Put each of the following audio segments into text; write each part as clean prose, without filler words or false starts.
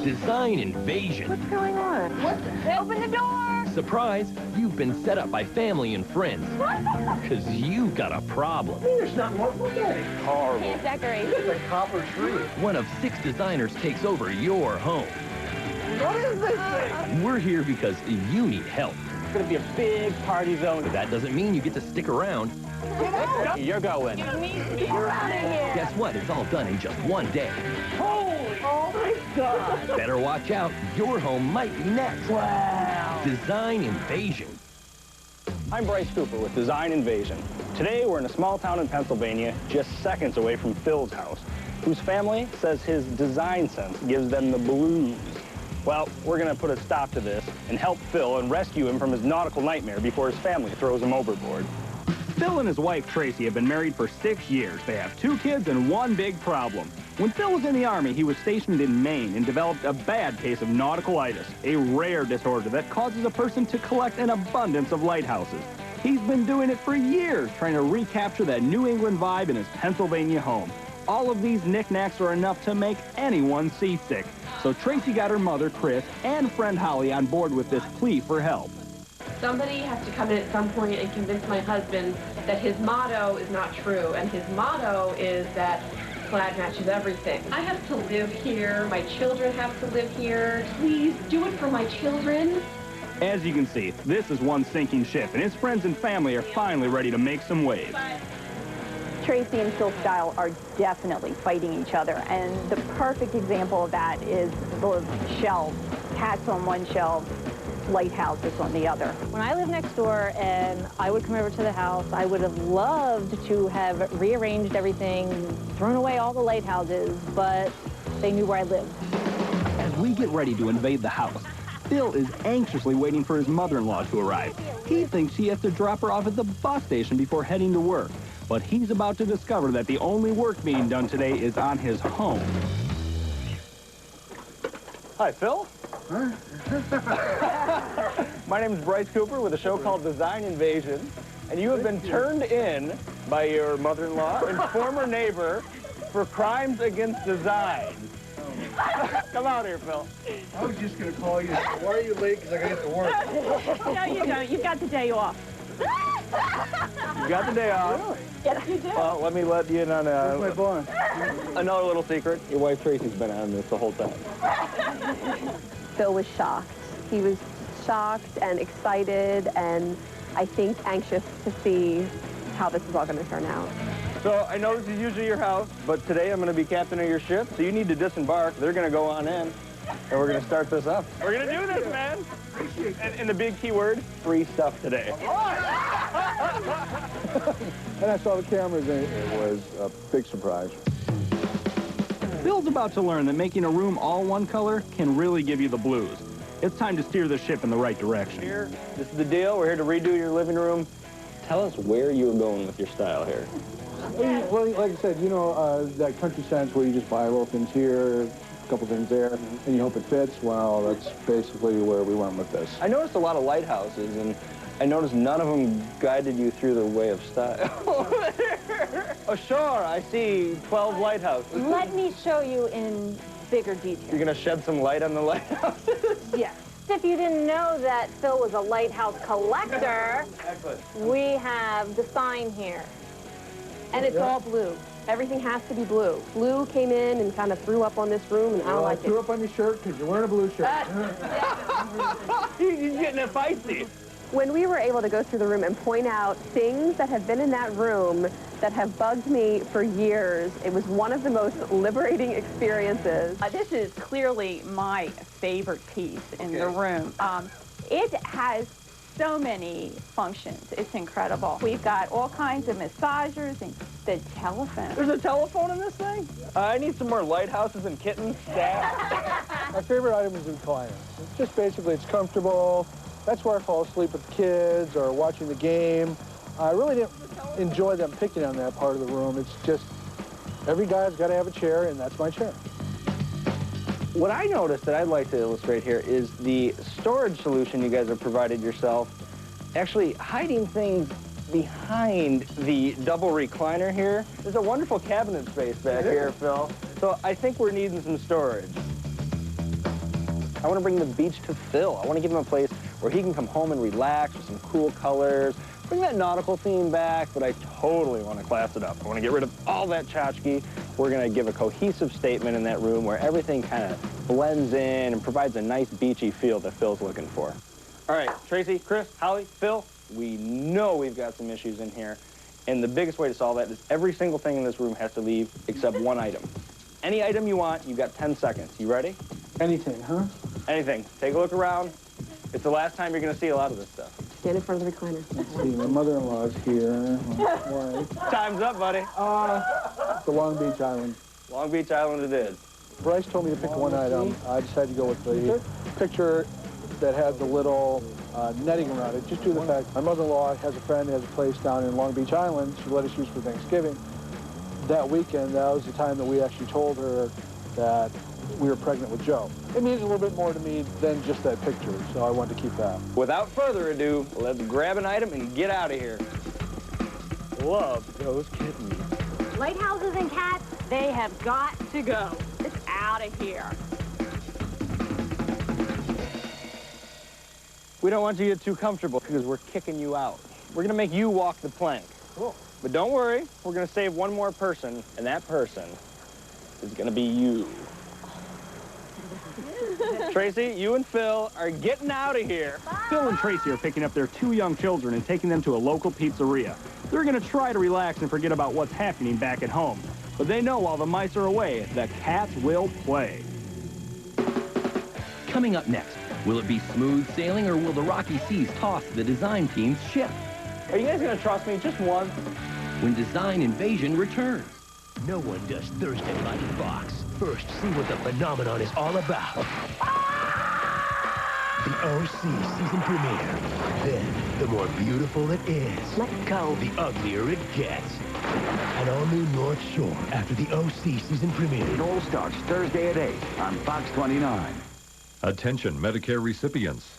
Design invasion. What's going on? What the hell? Open the door! Surprise, you've been set up by family and friends. Because you've got a problem. There's nothing wrong with that. It's horrible. Can't decorate. It's like a copper tree. One of 6 designers takes over your home. What is this thing? We're here because you need help. It's going to be a big party zone. But that doesn't mean you get to stick around. You're going. You're out of here. Guess what? It's all done in just one day. Holy! Oh my God! Better watch out. Your home might be next. Wow! Design invasion. I'm Bryce Cooper with Design Invasion. Today we're in a small town in Pennsylvania, just seconds away from Phil's house, whose family says his design sense gives them the blues. Well, we're going to put a stop to this and help Phil and rescue him from his nautical nightmare before his family throws him overboard. Phil and his wife, Tracy, have been married for 6 years. They have 2 kids and one big problem. When Phil was in the Army, he was stationed in Maine and developed a bad case of nauticalitis, a rare disorder that causes a person to collect an abundance of lighthouses. He's been doing it for years, trying to recapture that New England vibe in his Pennsylvania home. All of these knickknacks are enough to make anyone seasick. So Tracy got her mother, Chris, and friend Holly on board with this plea for help. Somebody has to come in at some point and convince my husband that his motto is not true, and his motto is that plaid matches everything. I have to live here. My children have to live here. Please do it for my children. As you can see, this is one sinking ship, and his friends and family are finally ready to make some waves. Tracy and Phil Style are definitely fighting each other, and the perfect example of that is the shelves. Cats on one shelf, lighthouses on the other. When I lived next door and I would come over to the house, I would have loved to have rearranged everything, thrown away all the lighthouses, but they knew where I lived. As we get ready to invade the house, Phil is anxiously waiting for his mother-in-law to arrive. He thinks he has to drop her off at the bus station before heading to work. But he's about to discover that the only work being done today is on his home. Hi, Phil. Huh? My name is Bryce Cooper with a show called Design Invasion, and you have been turned in by your mother-in-law and former neighbor for crimes against design. Come out here, Phil. I was just going to call you. Why are you late? Because I got to get to work. No, you don't. You've got the day off. You got the day off. Yes, you do. Well, let me let you in on Where's my boss? another little secret. Your wife Tracy's been on this the whole time. Phil was shocked. He was shocked and excited and I think anxious to see how this is all going to turn out. So I know this is usually your house, but today I'm going to be captain of your ship, so you need to disembark. They're going to go on in, and we're going to start this up. We're going to do this, man. And the big key word, free stuff today. And I saw the cameras, and it was a big surprise. Phil's about to learn that making a room all one color can really give you the blues. It's time to steer the ship in the right direction. Here, this is the deal. We're here to redo your living room. Tell us where you were going with your style here. Well, like I said, you know, that country sense where you just buy little things here, a couple things there, and you hope it fits. Well, that's basically where we went with this. I noticed a lot of lighthouses, and I noticed none of them guided you through the way of style. Oh, sure, I see 12 lighthouses. Let me show you in bigger detail. You're going to shed some light on the lighthouses? Yes. If you didn't know that Phil was a lighthouse collector, we have the sign here. And it's all blue. Everything has to be blue. Blue came in and kind of threw up on this room, and I don't like it. Threw up on your shirt because you're wearing a blue shirt. He's getting it feisty. When we were able to go through the room and point out things that have been in that room that have bugged me for years, it was one of the most liberating experiences. This is clearly my favorite piece in the room. It has so many functions. It's incredible. We've got all kinds of massagers and the telephone. There's a telephone in this thing? I need some more lighthouses and kittens. My favorite item is the recliner. It's just basically, it's comfortable. That's where I fall asleep with the kids or watching the game. I really didn't enjoy them picking on that part of the room. It's just, every guy's got to have a chair, and that's my chair. What I noticed that I'd like to illustrate here is the storage solution you guys have provided yourself, actually hiding things behind the double recliner here. There's a wonderful cabinet space back here, Phil. So I think we're needing some storage. I want to bring the beach to Phil. I want to give him a place where he can come home and relax with some cool colors, bring that nautical theme back, but I totally want to class it up. I want to get rid of all that tchotchke. We're going to give a cohesive statement in that room where everything kind of blends in and provides a nice beachy feel that Phil's looking for. All right, Tracy, Chris, Holly, Phil, we know we've got some issues in here, and the biggest way to solve that is every single thing in this room has to leave except one item. Any item you want, you've got 10 seconds. You ready? Anything, huh? Anything. Take a look around. It's the last time you're going to see a lot of this stuff. Stand in front of the recliner. Let's see, my mother-in-law's here. Right. Time's up, buddy. The Long Beach Island. Long Beach Island it is. Bryce told me to pick one item. I decided to go with the picture that had the little netting around it, just due to the fact my mother-in-law has a friend who has a place down in Long Beach Island she let us use for Thanksgiving. That weekend, that was the time that we actually told her that we were pregnant with Joe. It means a little bit more to me than just that picture, so I wanted to keep that. Without further ado, let's grab an item and get out of here. Love those kittens. Lighthouses and cats, they have got to go. It's out of here. We don't want you to get too comfortable because we're kicking you out. We're going to make you walk the plank. Cool. But don't worry, we're going to save one more person, and that person is going to be you. Tracy, you and Phil are getting out of here. Phil and Tracy are picking up their 2 young children and taking them to a local pizzeria. They're going to try to relax and forget about what's happening back at home. But they know while the mice are away, the cats will play. Coming up next, will it be smooth sailing or will the rocky seas toss the design team's ship? Are you guys going to trust me just once? When Design Invasion returns. No one does Thursday like Fox. First, see what the phenomenon is all about. The OC season premiere. Then, the more beautiful it is. Let go. The uglier it gets. An all-new North Shore after the OC season premiere. It all starts Thursday at 8 on Fox 29. Attention Medicare recipients.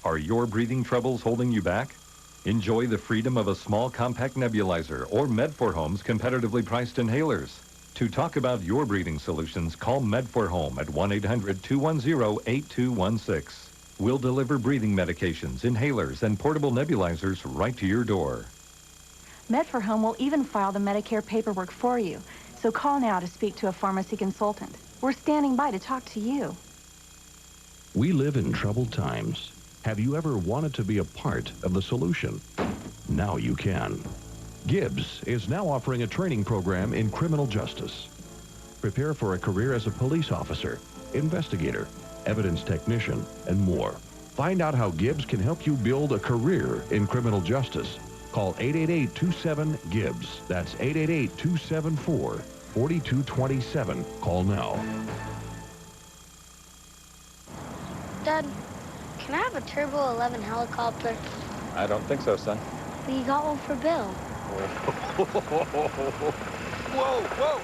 Are your breathing troubles holding you back? Enjoy the freedom of a small compact nebulizer or Med4Home's competitively priced inhalers. To talk about your breathing solutions, call Med4Home at 1-800-210-8216. We'll deliver breathing medications, inhalers, and portable nebulizers right to your door. Med4Home will even file the Medicare paperwork for you. So call now to speak to a pharmacy consultant. We're standing by to talk to you. We live in troubled times. Have you ever wanted to be a part of the solution? Now you can. Gibbs is now offering a training program in criminal justice. Prepare for a career as a police officer, investigator, evidence technician, and more. Find out how Gibbs can help you build a career in criminal justice. Call 888-27-GIBBS. That's 888-274-4227. Call now. Dad, can I have a Turbo 11 helicopter? I don't think so, son. Well, you got one for Bill. Whoa, whoa!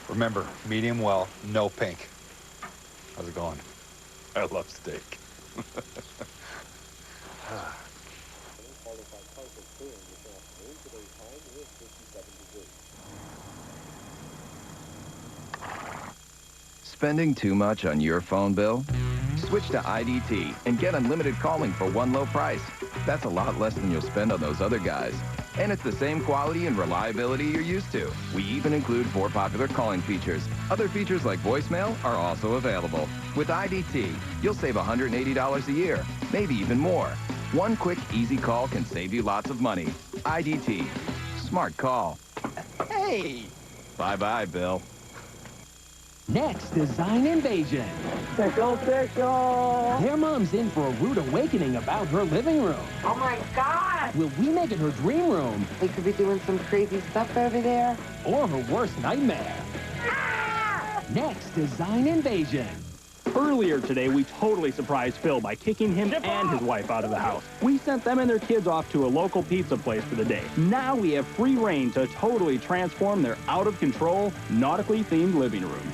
Remember, medium well, no pink. How's it going? I love steak. Spending too much on your phone bill? Switch to IDT and get unlimited calling for one low price. That's a lot less than you'll spend on those other guys. And it's the same quality and reliability you're used to. We even include 4 popular calling features. Other features like voicemail are also available. With IDT, you'll save $180 a year, maybe even more. One quick, easy call can save you lots of money. IDT. Smart call. Hey! Bye-bye, Bill. Next, Design Invasion. Tickle, tickle. Their mom's in for a rude awakening about her living room. Oh my God. Will we make it her dream room? We could be doing some crazy stuff over there. Or her worst nightmare? Ah! Next, Design Invasion. Earlier today, we totally surprised Phil by kicking him and his wife out of the house. We sent them and their kids off to a local pizza place for the day. Now we have free reign to totally transform their out-of-control, nautically themed living room.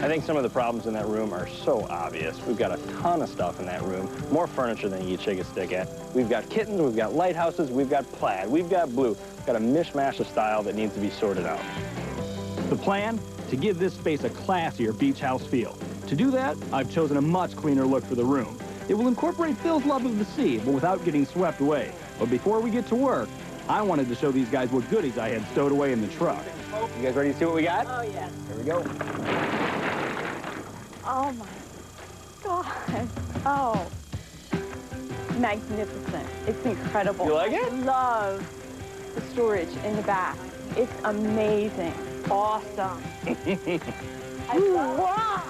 I think some of the problems in that room are so obvious. We've got a ton of stuff in that room, more furniture than you can shake a stick at. We've got kittens, we've got lighthouses, we've got plaid, we've got blue. We've got a mishmash of style that needs to be sorted out. The plan? to give this space a classier beach house feel. To do that, I've chosen a much cleaner look for the room. It will incorporate Phil's love of the sea, but without getting swept away. But before we get to work, I wanted to show these guys what goodies I had stowed away in the truck. You guys ready to see what we got? Oh, yeah. Here we go. Oh, my God. Oh. Magnificent. It's incredible. You like it? I love the storage in the back. It's amazing. Awesome. Wow.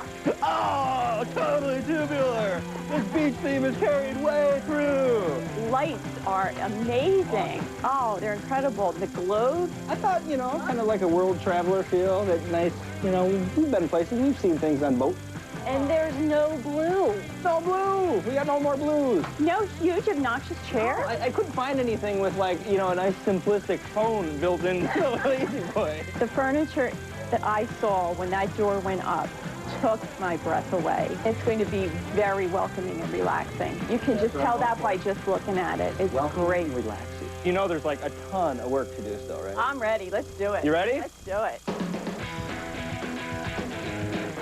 Oh, totally tubular. This beach theme is carried way through. Lights are amazing. Oh, they're incredible. The globe. I thought, you know, kind of like a world traveler feel. That nice, you know, we've been places, we've seen things on boats. And there's no blue. No blue. We got no more blues. No huge obnoxious chair. I couldn't find anything with, like, you know, a nice simplistic phone built into the Lazy Boy. The furniture that I saw when that door went up took my breath away. It's going to be very welcoming and relaxing. You can just tell that by just looking at it. It's great. And relaxing. You know there's like a ton of work to do still, right? I'm ready. Let's do it. You ready? Let's do it.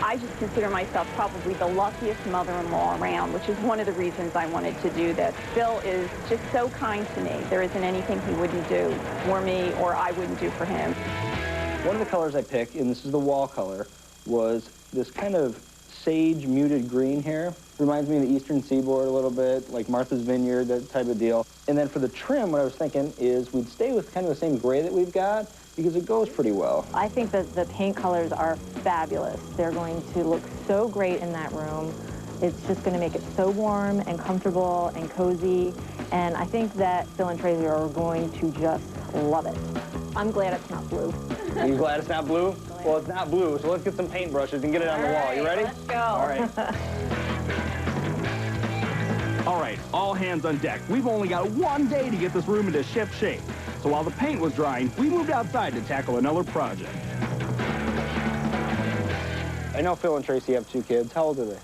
I just consider myself probably the luckiest mother-in-law around, which is one of the reasons I wanted to do this. Phil is just so kind to me. There isn't anything he wouldn't do for me or I wouldn't do for him. One of the colors I picked, and this is the wall color, was this kind of sage muted green here. Reminds me of the Eastern Seaboard a little bit, like Martha's Vineyard, that type of deal. And then for the trim, what I was thinking is we'd stay with kind of the same gray that we've got because it goes pretty well. I think that the paint colors are fabulous. They're going to look so great in that room. It's just going to make it so warm and comfortable and cozy. And I think that Phil and Traci are going to just love it. I'm glad it's not blue. Are you glad it's not blue? Well, it's not blue, so let's get some paintbrushes and get it on the wall. You ready? Let's go. All right. All right, all hands on deck. We've only got one day to get this room into ship shape. So while the paint was drying, we moved outside to tackle another project. I know Phil and Traci have 2 kids. How old are they?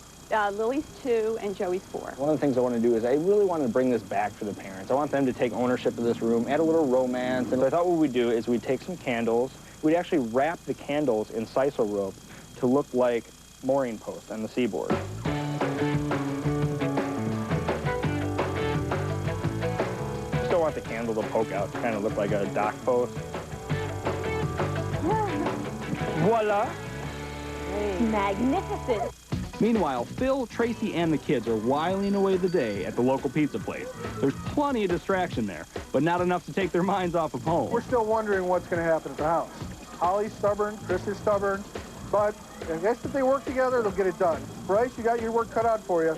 Lily's 2 and Joey's 4. One of the things I want to do is I really want to bring this back for the parents. I want them to take ownership of this room, add a little romance. And so I thought what we'd do is we'd take some candles. We'd actually wrap the candles in sisal rope to look like mooring posts on the seaboard. Still want the candle to poke out, to kind of look like a dock post. Voila! Magnificent. Meanwhile, Phil, Traci, and the kids are whiling away the day at the local pizza place. There's plenty of distraction there, but not enough to take their minds off of home. We're still wondering what's going to happen at the house. Holly's stubborn, Chris is stubborn, but I guess if they work together, they'll get it done. Bryce, you got your work cut out for you.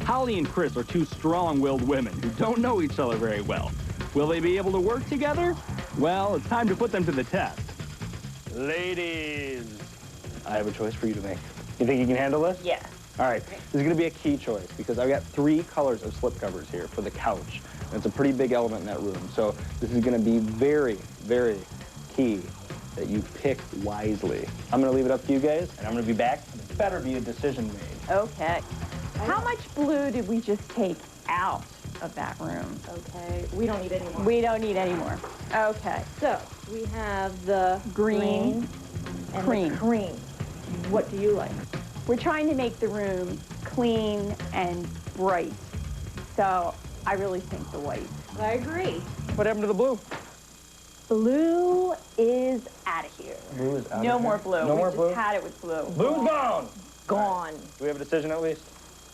Holly and Chris are 2 strong-willed women who don't know each other very well. Will they be able to work together? Well, it's time to put them to the test. Ladies, I have a choice for you to make. You think you can handle this? Yeah. All right, this is going to be a key choice because I've got 3 colors of slipcovers here for the couch. And it's a pretty big element in that room. So this is going to be very, very key that you pick wisely. I'm going to leave it up to you guys, and I'm going to be back. There better be a decision made. Okay. How much blue did we just take out of that room? Okay, we don't need any more. We don't need any more. Okay. So, we have the Green and cream. the cream. What do you like? We're trying to make the room clean and bright. So I really think the white. I agree. What happened to the blue? Blue is out of here. Blue is out No of more here? blue. No we more just blue? had it with blue. Blue's gone! Gone. Do we have a decision at least?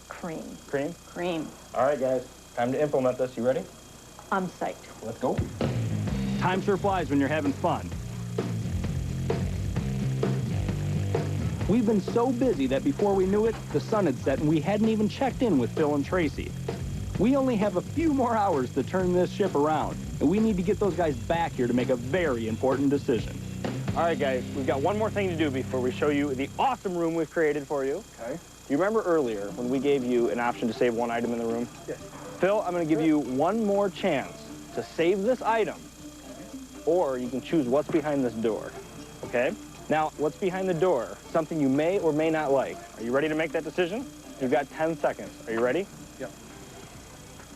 Cream. Cream? Cream. All right, guys. Time to implement this. You ready? I'm psyched. Let's go. Time sure flies when you're having fun. We've been so busy that before we knew it, the sun had set and we hadn't even checked in with Phil and Traci. We only have a few more hours to turn this ship around, and we need to get those guys back here to make a very important decision. All right, guys, we've got one more thing to do before we show you the awesome room we've created for you. Okay. You remember earlier when we gave you an option to save 1 item in the room? Yes. Phil, I'm going to give you one more chance to save this item, or you can choose what's behind this door, okay? Now, what's behind the door, something you may or may not like. Are you ready to make that decision? You've got 10 seconds. Are you ready? Yep.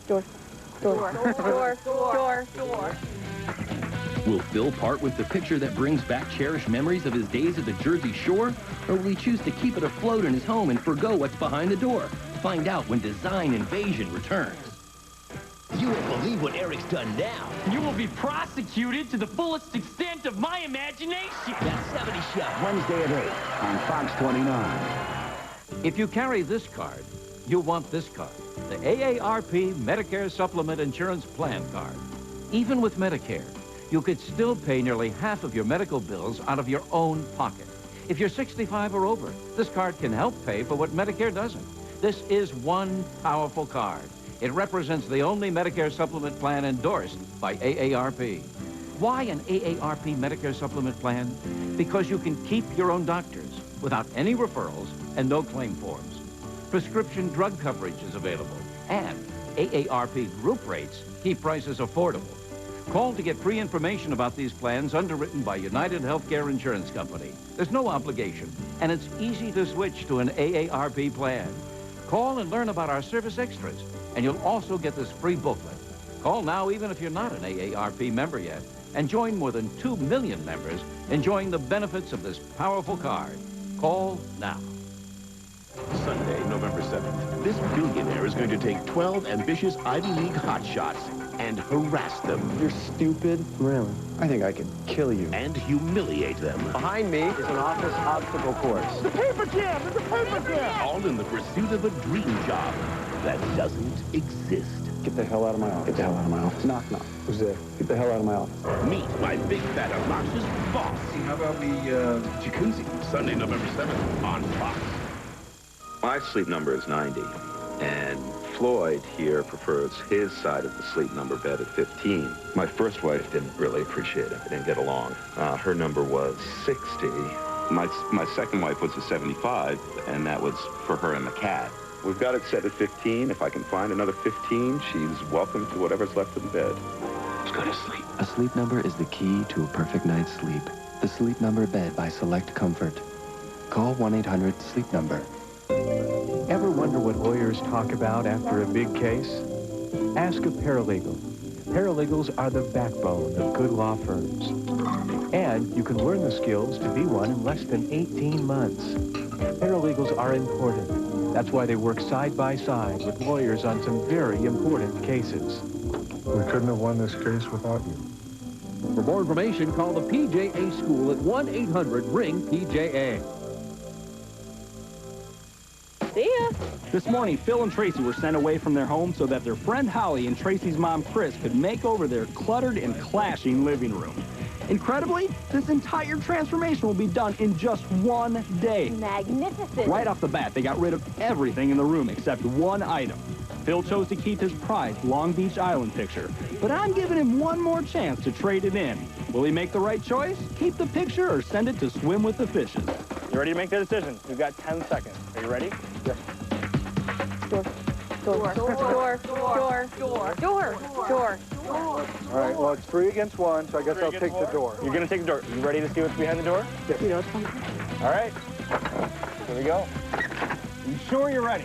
Door. Door. Door. Door. Door. Door. Will Phil part with the picture that brings back cherished memories of his days at the Jersey Shore? Or will he choose to keep it afloat in his home and forgo what's behind the door? Find out when Design Invasion returns. You won't believe what Eric's done now. You will be prosecuted to the fullest extent of my imagination. That 70 Show. Wednesday at 8 on Fox 29. If you carry this card, you'll want this card. The AARP Medicare Supplement Insurance Plan card. Even with Medicare, you could still pay nearly half of your medical bills out of your own pocket. If you're 65 or over, this card can help pay for what Medicare doesn't. This is one powerful card. It represents the only Medicare supplement plan endorsed by AARP. Why an AARP Medicare supplement plan? Because you can keep your own doctors without any referrals and no claim forms. Prescription drug coverage is available, and AARP group rates keep prices affordable. Call to get free information about these plans underwritten by United Healthcare Insurance Company. There's no obligation, and it's easy to switch to an AARP plan. Call and learn about our service extras, and you'll also get this free booklet. Call now even if you're not an AARP member yet, and join more than 2 million members enjoying the benefits of this powerful card. Call now. Sunday, November 7th. This billionaire is going to take 12 ambitious Ivy League hotshots and harass them. You're stupid? Really? I think I could kill you. And humiliate them. Behind me is an office obstacle course. The paper jam! It's a paper jam! All in the pursuit of a dream job that doesn't exist. Get the hell out of my office. Get the hell out of my office. Knock, knock. Who's there? Get the hell out of my office. Meet my big, fat, obnoxious boss. How about the jacuzzi? Sunday, November 7th on Fox. My sleep number is 90, and Floyd here prefers his side of the sleep number bed at 15. My first wife didn't really appreciate it. We didn't get along. Her number was 60. My second wife was a 75, and that was for her and the cat. We've got it set at 15. If I can find another 15, she's welcome to whatever's left in the bed. Let's go to sleep. A sleep number is the key to a perfect night's sleep. The Sleep Number bed by Select Comfort. Call 1-800-SLEEP-NUMBER. Ever wonder what lawyers talk about after a big case? Ask a paralegal. Paralegals are the backbone of good law firms. And you can learn the skills to be one in less than 18 months. Paralegals are important. That's why they work side by side with lawyers on some very important cases. We couldn't have won this case without you. For more information, call the PJA School at 1-800-RING-PJA. See ya. This morning, Phil and Tracy were sent away from their home so that their friend Holly and Tracy's mom, Chris, could make over their cluttered and clashing living room. Incredibly, this entire transformation will be done in just one day. Magnificent. Right off the bat, they got rid of everything in the room except one item. Phil chose to keep his prized Long Beach Island picture, but I'm giving him one more chance to trade it in. Will he make the right choice? Keep the picture or send it to swim with the fishes? You ready to make the decision? We've got 10 seconds. Are you ready? Yes. Door. All right, well, it's 3 against 1, so I guess I'll take the door. You're going to take the door. You ready to see what's behind the door? Yes. You know, it's fun. All right. Here we go. You sure you're ready?